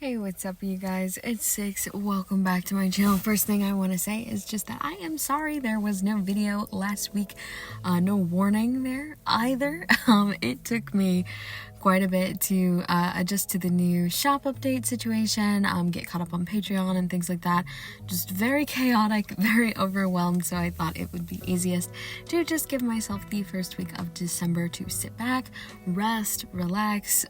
Hey, what's up you guys? It's Six. Welcome back to my channel. First thing I want to say is just that I am sorry there was no video last week. No warning there either. It took me quite a bit to adjust to the new shop update situation, get caught up on Patreon and things like that. Just very chaotic, very overwhelmed, so I thought it would be easiest to just give myself the first week of December to sit back, rest, relax,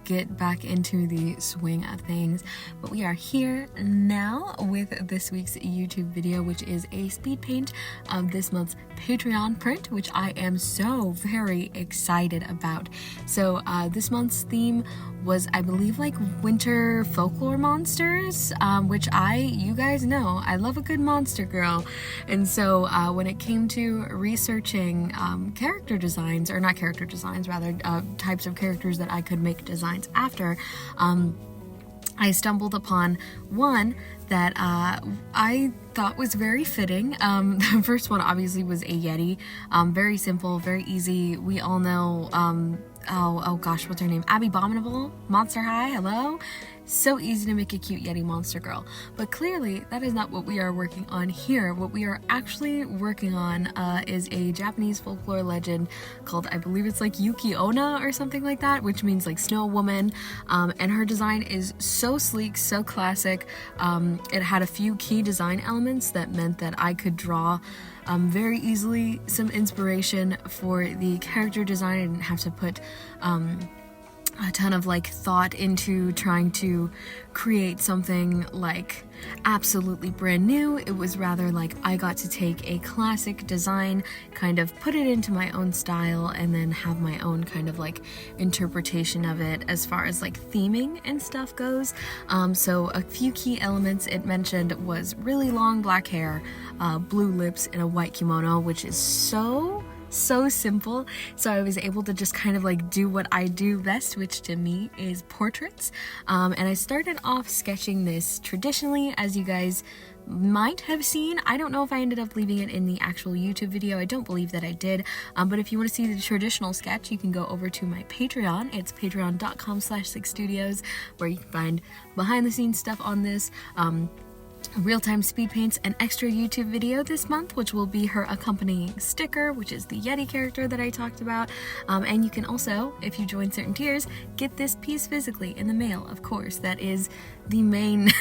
get back into the swing of things. But we are here now with this week's YouTube video, which is a speed paint of this month's Patreon print, which I am so very excited about. So this month's theme was, I believe, like winter folklore monsters, which you guys know, I love a good monster girl. And so when it came to researching character designs, or not character designs, rather types of characters that I could make designs after, I stumbled upon one that I thought was very fitting. The first one obviously was a Yeti. Very simple, very easy. We all know, oh gosh, what's her name? Abby Abominable, Monster High, hello? So easy to make a cute Yeti monster girl. But clearly, that is not what we are working on here. What we are actually working on is a Japanese folklore legend called, I believe it's like Yuki Onna or something like that, which means like snow woman. And her design is so sleek, so classic. It had a few key design elements that meant that I could draw very easily some inspiration for the character design. I didn't have to put a ton of like thought into trying to create something like absolutely brand new. It was rather like I got to take a classic design, kind of put it into my own style, and then have my own kind of like interpretation of it as far as like theming and stuff goes. So a few key elements it mentioned was really long black hair, blue lips, and a white kimono, which is so simple. So I was able to just kind of like do what I do best, which to me is portraits. And I started off sketching this traditionally, as you guys might have seen. I don't know if I ended up leaving it in the actual YouTube video. I don't believe that I did. But if you want to see the traditional sketch, you can go over to my Patreon. It's patreon.com/six.studios, where you can find behind the scenes stuff on this, real-time speed paints, an extra YouTube video this month, which will be her accompanying sticker, which is the Yeti character that I talked about. And you can also, if you join certain tiers, get this piece physically in the mail, of course. That is the main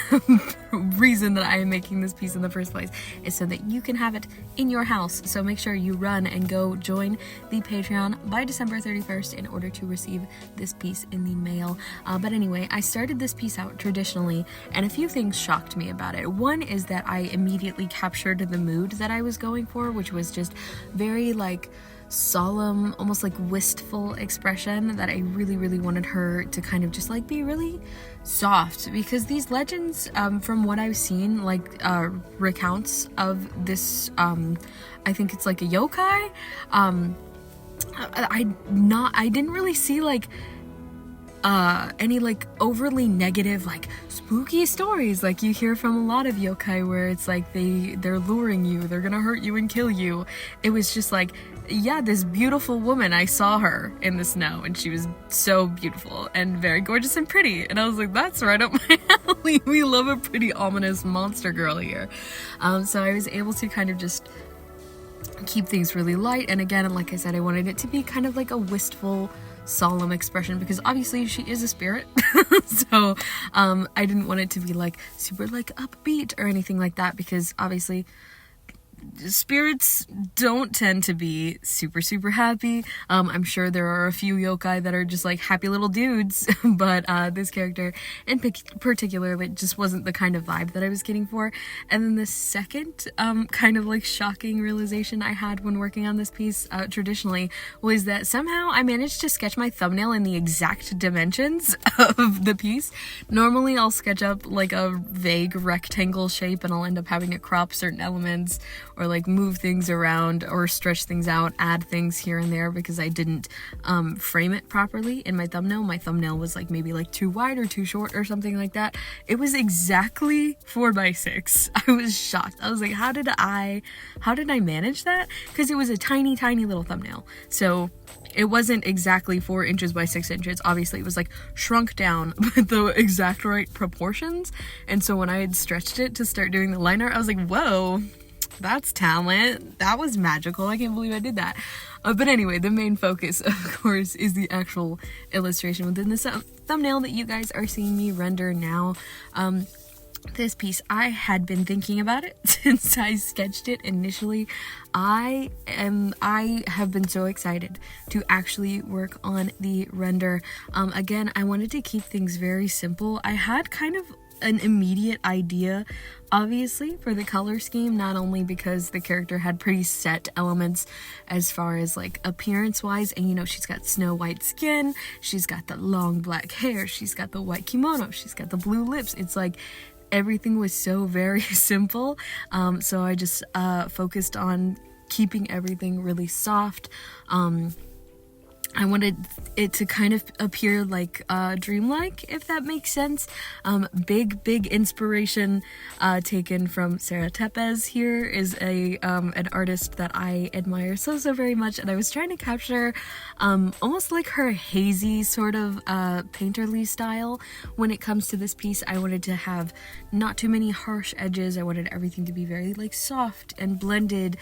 reason that I am making this piece in the first place, is so that you can have it in your house. So make sure you run and go join the Patreon by December 31st in order to receive this piece in the mail. But anyway, I started this piece out traditionally, and a few things shocked me about it. One is that I immediately captured the mood that I was going for, which was just very like solemn, almost like wistful expression that I really wanted her to kind of just like be really soft, because these legends, from what I've seen, like recounts of this, I think it's like a yokai. I didn't really see like any like overly negative like spooky stories like you hear from a lot of yokai, where it's like they're luring you, they're gonna hurt you and kill you. It was just like, yeah, this beautiful woman, I saw her in the snow and she was so beautiful and very gorgeous and pretty, and I was like, that's right up my alley. We love a pretty ominous monster girl here. So I was able to kind of just keep things really light, and again, like I said, I wanted it to be kind of like a wistful, solemn expression, because obviously she is a spirit. So I didn't want it to be like super like upbeat or anything like that, because obviously spirits don't tend to be super happy. I'm sure there are a few yokai that are just like happy little dudes, but this character in particular, it just wasn't the kind of vibe that I was getting for. And then the second kind of like shocking realization I had when working on this piece traditionally was that somehow I managed to sketch my thumbnail in the exact dimensions of the piece. Normally I'll sketch up like a vague rectangle shape and I'll end up having to crop certain elements or like move things around or stretch things out, add things here and there because I didn't frame it properly in my thumbnail. My thumbnail was like maybe like too wide or too short or something like that. It was exactly 4x6. I was shocked. I was like, how did I manage that? Because it was a tiny little thumbnail. So it wasn't exactly 4 inches by 6 inches. Obviously, it was like shrunk down with the exact right proportions. And so when I had stretched it to start doing the liner, I was like, whoa, that's talent. That was magical. I can't believe I did that. But anyway, the main focus, of course, is the actual illustration within the thumbnail that you guys are seeing me render now. This piece, I had been thinking about it since I sketched it initially. I have been so excited to actually work on the render. Again, I wanted to keep things very simple. I had kind of an immediate idea, obviously, for the color scheme, not only because the character had pretty set elements as far as like appearance wise, and you know, she's got snow white skin, she's got the long black hair, she's got the white kimono, she's got the blue lips. It's like everything was so very simple, so I just focused on keeping everything really soft. I wanted it to kind of appear like dreamlike, if that makes sense. Big inspiration taken from Sarah Tepes. Here is an artist that I admire so very much, and I was trying to capture almost like her hazy sort of painterly style when it comes to this piece. I wanted to have not too many harsh edges. I wanted everything to be very like soft and blended.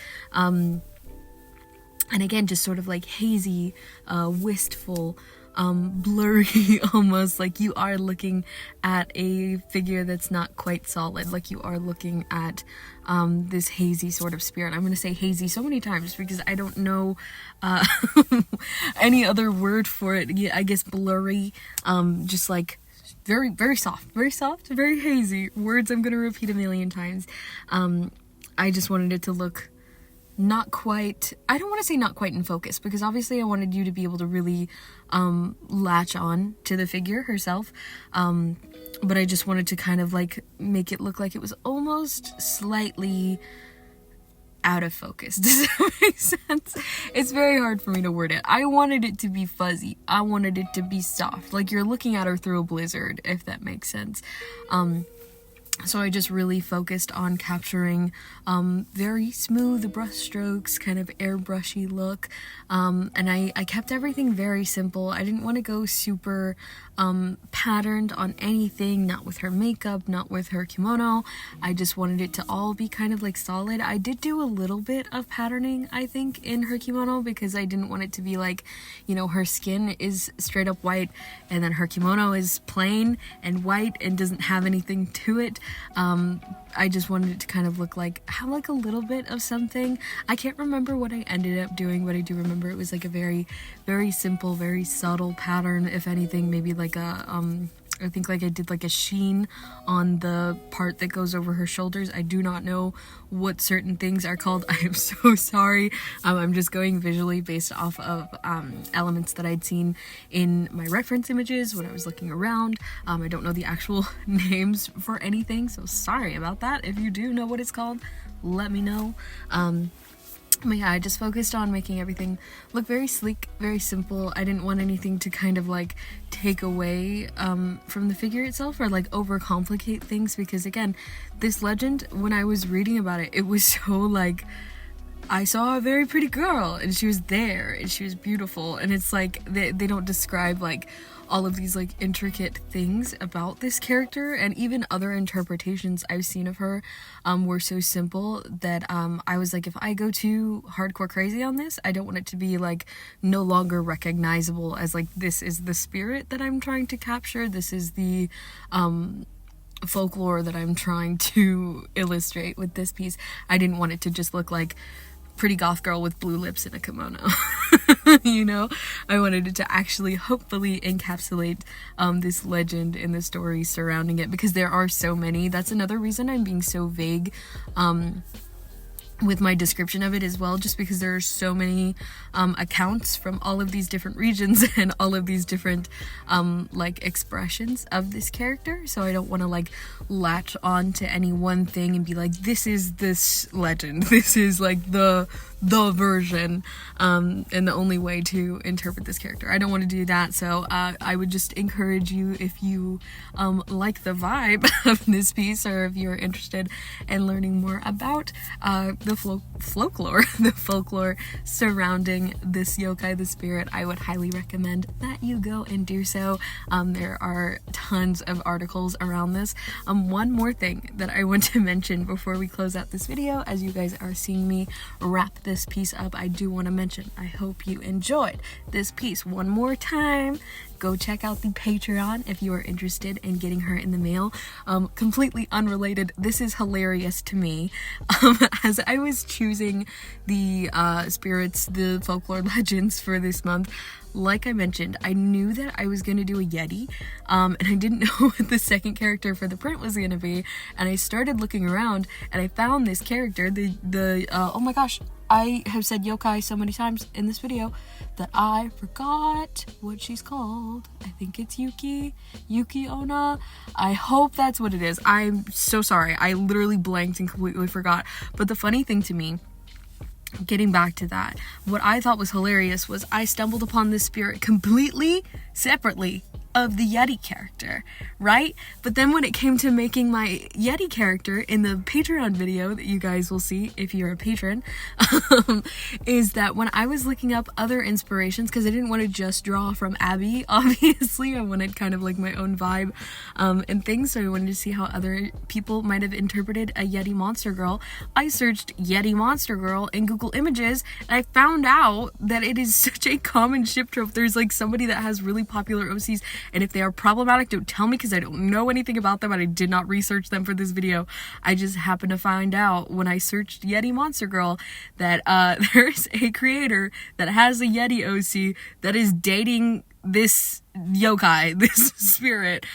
And again, just sort of like hazy, wistful, blurry almost, like you are looking at a figure that's not quite solid, like you are looking at this hazy sort of spirit. I'm going to say hazy so many times because I don't know any other word for it. Yeah, I guess blurry, just like very soft, very hazy. Words I'm going to repeat a million times. I just wanted it to look not quite, I don't want to say not quite in focus, because obviously I wanted you to be able to really latch on to the figure herself, but I just wanted to kind of like make it look like it was almost slightly out of focus. Does that make sense? It's very hard for me to word it. I wanted it to be fuzzy. I wanted it to be soft, like you're looking at her through a blizzard, if that makes sense. So I just really focused on capturing very smooth brush strokes, kind of airbrushy look, and I kept everything very simple. I didn't want to go super patterned on anything, not with her makeup, not with her kimono. I just wanted it to all be kind of like solid. I did do a little bit of patterning, I think, in her kimono, because I didn't want it to be like, you know, her skin is straight up white and then her kimono is plain and white and doesn't have anything to it. I just wanted it to kind of look like, have like a little bit of something. I can't remember what I ended up doing, but I do remember it was like a very simple, very subtle pattern. If anything, maybe like a, I think like I did like a sheen on the part that goes over her shoulders. I do not know what certain things are called. I am so sorry. I'm just going visually based off of elements that I'd seen in my reference images when I was looking around. I don't know the actual names for anything, so sorry about that. If you do know what it's called, let me know. But yeah, I just focused on making everything look very sleek, very simple. I didn't want anything to kind of like take away from the figure itself or like overcomplicate things, because again, this legend, when I was reading about it, it was so like, I saw a very pretty girl and she was there and she was beautiful, and it's like they don't describe like all of these like intricate things about this character, and even other interpretations I've seen of her were so simple that I was like, if I go too hardcore crazy on this, I don't want it to be like no longer recognizable as like, this is the spirit that I'm trying to capture, this is the folklore that I'm trying to illustrate with this piece. I didn't want it to just look like pretty goth girl with blue lips and a kimono. You know, I wanted it to actually hopefully encapsulate this legend and the story surrounding it, because there are so many. That's another reason I'm being so vague with my description of it as well, just because there are so many accounts from all of these different regions and all of these different like expressions of this character, so I don't want to like latch on to any one thing and be like, this is this legend, this is like the version and the only way to interpret this character. I don't want to do that, so I would just encourage you, if you like the vibe of this piece, or if you're interested in learning more about the folklore surrounding this yokai, the spirit, I would highly recommend that you go and do so. There are tons of articles around this. One more thing that I want to mention before we close out this video, as you guys are seeing me wrap this piece up, I do want to mention, I hope you enjoyed this piece. One more time, go check out the Patreon if you are interested in getting her in the mail. Completely unrelated, this is hilarious to me. As I was choosing the spirits, the folklore legends for this month, like I mentioned, I knew that I was going to do a Yeti, and I didn't know what the second character for the print was going to be, and I started looking around, and I found this character, oh my gosh, I have said yokai so many times in this video that I forgot what she's called. I think it's Yuki Onna. I hope that's what it is. I'm so sorry. I literally blanked and completely forgot. But the funny thing to me, getting back to that, what I thought was hilarious was I stumbled upon this spirit completely separately of the Yeti character, right? But then when it came to making my Yeti character in the Patreon video that you guys will see if you're a patron, is that when I was looking up other inspirations, because I didn't want to just draw from Abby, obviously, I wanted kind of like my own vibe and things, so I wanted to see how other people might have interpreted a Yeti monster girl. I searched Yeti monster girl in Google Images, and I found out that it is such a common ship trope. There's like somebody that has really popular OCs, and if they are problematic, don't tell me, because I don't know anything about them and I did not research them for this video. I just happened to find out when I searched Yeti Monster Girl that there's a creator that has a Yeti OC that is dating this yokai, this spirit.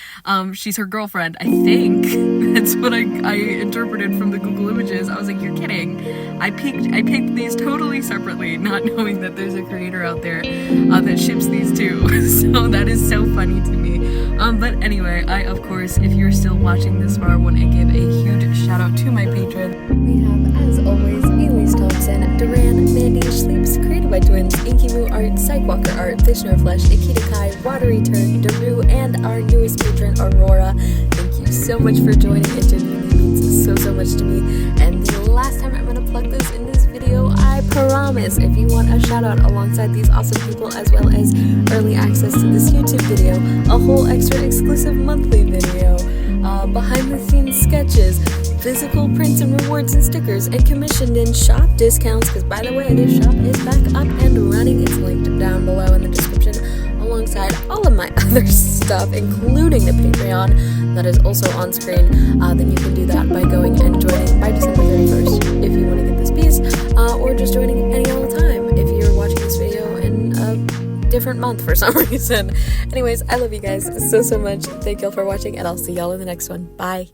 She's her girlfriend, I think. That's what I interpreted from the Google Images. I was like, you're kidding. I picked these totally separately, not knowing that there's a creator out there that ships these two. So that is so funny to me. But anyway, I, of course, if you're still watching this far, want to give a huge shout out to my patron. We have, as always, Elise Thompson, Duran, Mandy, Sleeps, Created by Twins, Inkimu Art, Psychwalker Art, Vishnu Flesh, Akita Kai, Watery Turn, Daru, and our newest patron, Aurora. Thank you so much for joining. It genuinely means so much to me. And the last time I'm going to plug this in this video, I promise, if you want a shout out alongside these awesome people, as well as early access to this YouTube video, a whole extra exclusive monthly video, behind the scenes sketches, physical prints and rewards and stickers, and commissioned in shop discounts, because by the way, this shop is back up and running. It's linked down below in the description, alongside all of my other stuff, including the Patreon that is also on screen. Then you can do that by going and joining by December 31st if you want to get this piece, or just joining any other time if you're watching this video in a different month for some reason. Anyways, I love you guys so much. Thank y'all for watching, and I'll see y'all in the next one. Bye.